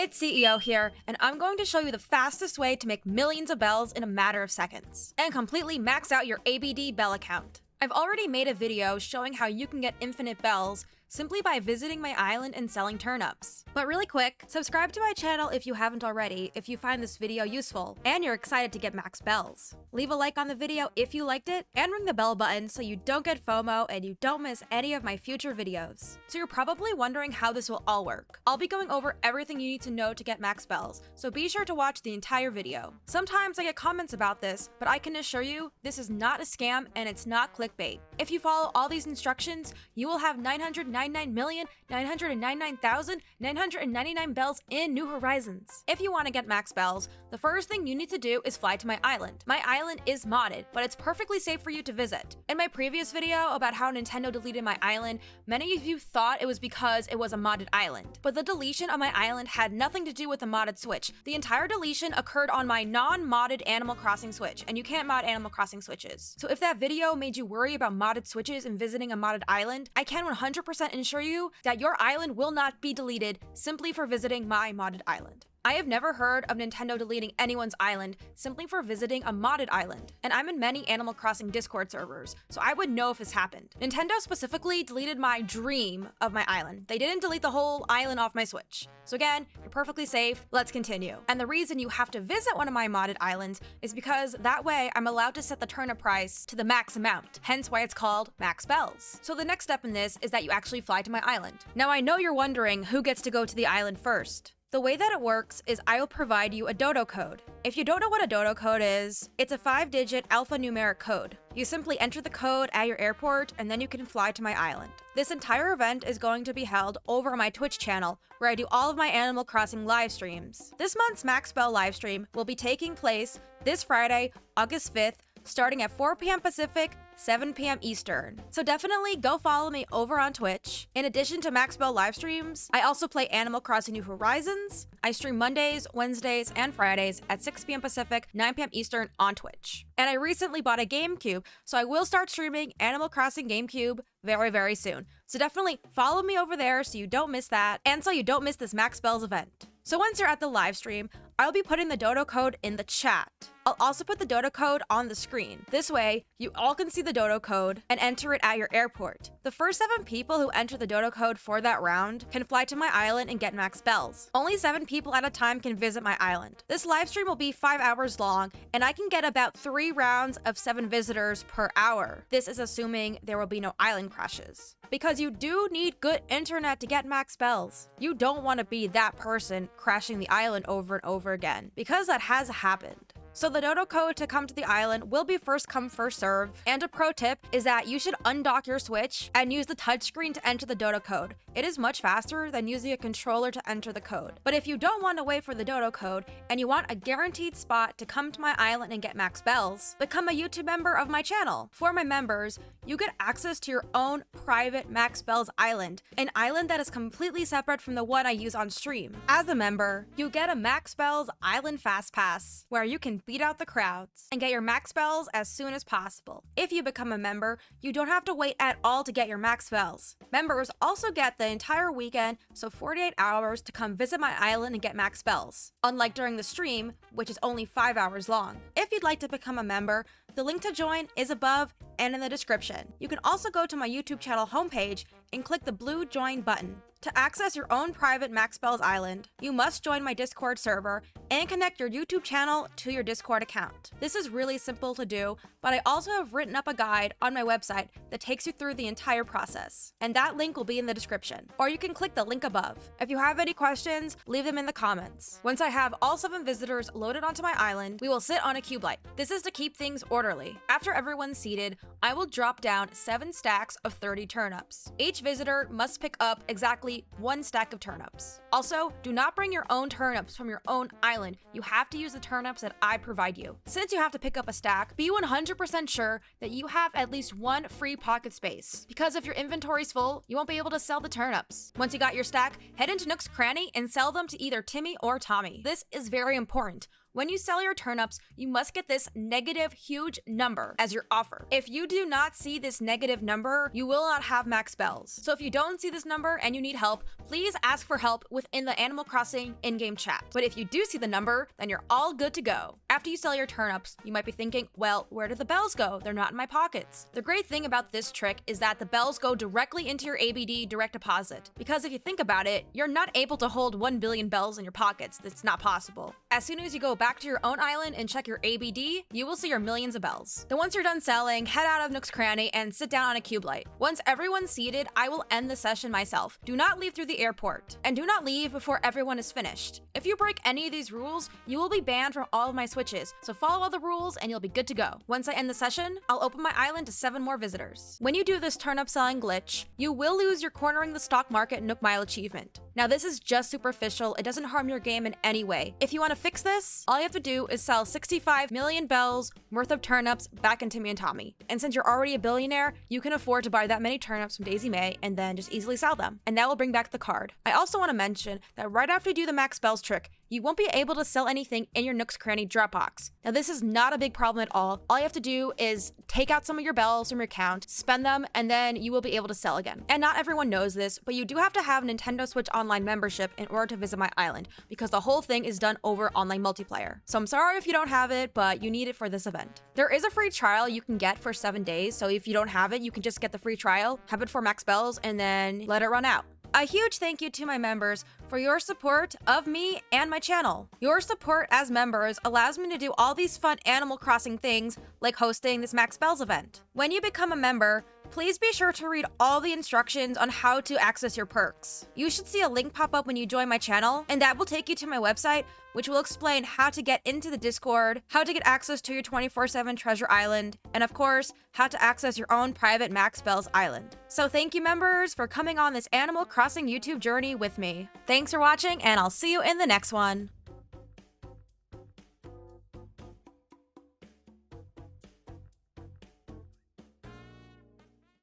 It's CEO here, and I'm going to show you the fastest way to make millions of bells in a matter of seconds, and completely max out your ABD bell account. I've already made a video showing how you can get infinite bells simply by visiting my island and selling turnips. But really quick, subscribe to my channel if you haven't already if you find this video useful and you're excited to get max bells. Leave a like on the video if you liked it, and ring the bell button so you don't get FOMO and you don't miss any of my future videos. So you're probably wondering how this will all work. I'll be going over everything you need to know to get max bells, so be sure to watch the entire video. Sometimes I get comments about this, but I can assure you this is not a scam and it's not clickbait. If you follow all these instructions, you will have 999,999,999 bells in New Horizons. If you want to get max bells, the first thing you need to do is fly to my island. My island is modded, but it's perfectly safe for you to visit. In my previous video about how Nintendo deleted my island, many of you thought it was because it was a modded island. But the deletion of my island had nothing to do with the modded Switch. The entire deletion occurred on my non-modded Animal Crossing Switch, and you can't mod Animal Crossing Switches. So if that video made you worry about modded Switches and visiting a modded island, I can 100% ensure you that your island will not be deleted simply for visiting my modded island. I have never heard of Nintendo deleting anyone's island simply for visiting a modded island, and I'm in many Animal Crossing Discord servers, so I would know if this happened. Nintendo specifically deleted my dream of my island. They didn't delete the whole island off my Switch. So again, you're perfectly safe. Let's continue. And the reason you have to visit one of my modded islands is because that way I'm allowed to set the turnip price to the max amount, hence why it's called max bells. So the next step in this is that you actually fly to my island. Now I know you're wondering who gets to go to the island first. The way that it works is I will provide you a dodo code. If you don't know what a dodo code is, it's a 5-digit alphanumeric code. You simply enter the code at your airport and then you can fly to my island. This entire event is going to be held over on my Twitch channel, where I do all of my Animal Crossing live streams. This month's Max Bell live stream will be taking place this Friday, August 5th, starting at 4 p.m. Pacific, 7 p.m. Eastern. So definitely go follow me over on Twitch. In addition to Max Bell live streams, I also play Animal Crossing New Horizons. I stream Mondays, Wednesdays, and Fridays at 6 p.m. Pacific, 9 p.m. Eastern on Twitch. And I recently bought a GameCube, so I will start streaming Animal Crossing GameCube very, very soon. So definitely follow me over there so you don't miss that, and so you don't miss this Max Bells event. So once you're at the live stream, I'll be putting the dodo code in the chat. I'll also put the dodo code on the screen. This way, you all can see the dodo code and enter it at your airport. The first 7 people who enter the dodo code for that round can fly to my island and get max bells. Only 7 people at a time can visit my island. This live stream will be 5 hours long, and I can get about 3 rounds of 7 visitors per hour. This is assuming there will be no island crashes. Because you do need good internet to get max bells. You don't want to be that person crashing the island over and over again, because that has happened. So the dodo code to come to the island will be first come, first serve. And a pro tip is that you should undock your Switch and use the touchscreen to enter the dodo code. It is much faster than using a controller to enter the code. But if you don't want to wait for the dodo code and you want a guaranteed spot to come to my island and get max bells, become a YouTube member of my channel. For my members, you get access to your own private max bells island, an island that is completely separate from the one I use on stream. As a member, you get a max bells island fast pass, where you can beat out the crowds and get your max bells as soon as possible. If you become a member, you don't have to wait at all to get your max bells. Members also get the entire weekend, so 48 hours, to come visit my island and get max bells, unlike during the stream, which is only 5 hours long. If you'd like to become a member, the link to join is above and in the description. You can also go to my YouTube channel homepage and click the blue join button. To access your own private Max Bells island, you must join my Discord server and connect your YouTube channel to your Discord account. This is really simple to do, but I also have written up a guide on my website that takes you through the entire process, and that link will be in the description, or you can click the link above. If you have any questions, leave them in the comments. Once I have all 7 visitors loaded onto my island, we will sit on a cube light. This is to keep things orderly. After everyone's seated, I will drop down 7 stacks of 30 turnips. Each visitor must pick up exactly 1 stack of turnips. Also, do not bring your own turnips from your own island. You have to use the turnips that I provide you. Since you have to pick up a stack, be 100% sure that you have at least 1 free pocket space, because if your inventory's full, you won't be able to sell the turnips. Once you got your stack, head into Nook's cranny and sell them to either Timmy or Tommy. This is very important. When you sell your turnips, you must get this negative huge number as your offer. If you do not see this negative number, you will not have max bells. So if you don't see this number and you need help, please ask for help within the Animal Crossing in-game chat. But if you do see the number, then you're all good to go. After you sell your turnips, you might be thinking, well, where did the bells go? They're not in my pockets. The great thing about this trick is that the bells go directly into your ABD direct deposit. Because if you think about it, you're not able to hold 1 billion bells in your pockets. That's not possible. As soon as you go back to your own island and check your ABD, you will see your millions of bells. Then once you're done selling, head out of Nook's Cranny and sit down on a cube light. Once everyone's seated, I will end the session myself. Do not leave through the airport. And do not leave before everyone is finished. If you break any of these rules, you will be banned from all of my switches, so follow all the rules and you'll be good to go. Once I end the session, I'll open my island to 7 more visitors. When you do this turnip selling glitch, you will lose your cornering the stock market Nook Mile achievement. Now this is just superficial, it doesn't harm your game in any way. If you want to fix this, all you have to do is sell 65 million bells worth of turnips back into me and Tommy. And since you're already a billionaire, you can afford to buy that many turnips from Daisy May and then just easily sell them. And that will bring back the card. I also want to mention that right after you do the max bells trick, you won't be able to sell anything in your Nook's Cranny drop box. Now this is not a big problem at all. All you have to do is take out some of your bells from your account, spend them, and then you will be able to sell again. And not everyone knows this, but you do have to have Nintendo Switch Online membership in order to visit my island, because the whole thing is done over online multiplayer. So I'm sorry if you don't have it, but you need it for this event. There is a free trial you can get for 7 days, so if you don't have it, you can just get the free trial, have it for max bells, and then let it run out. A huge thank you to my members for your support of me and my channel. Your support as members allows me to do all these fun Animal Crossing things like hosting this Max Bells event. When you become a member, please be sure to read all the instructions on how to access your perks. You should see a link pop up when you join my channel, and that will take you to my website, which will explain how to get into the Discord, how to get access to your 24/7 treasure island, and of course, how to access your own private Max Bells island. So thank you members for coming on this Animal Crossing YouTube journey with me. Thanks for watching, and I'll see you in the next one.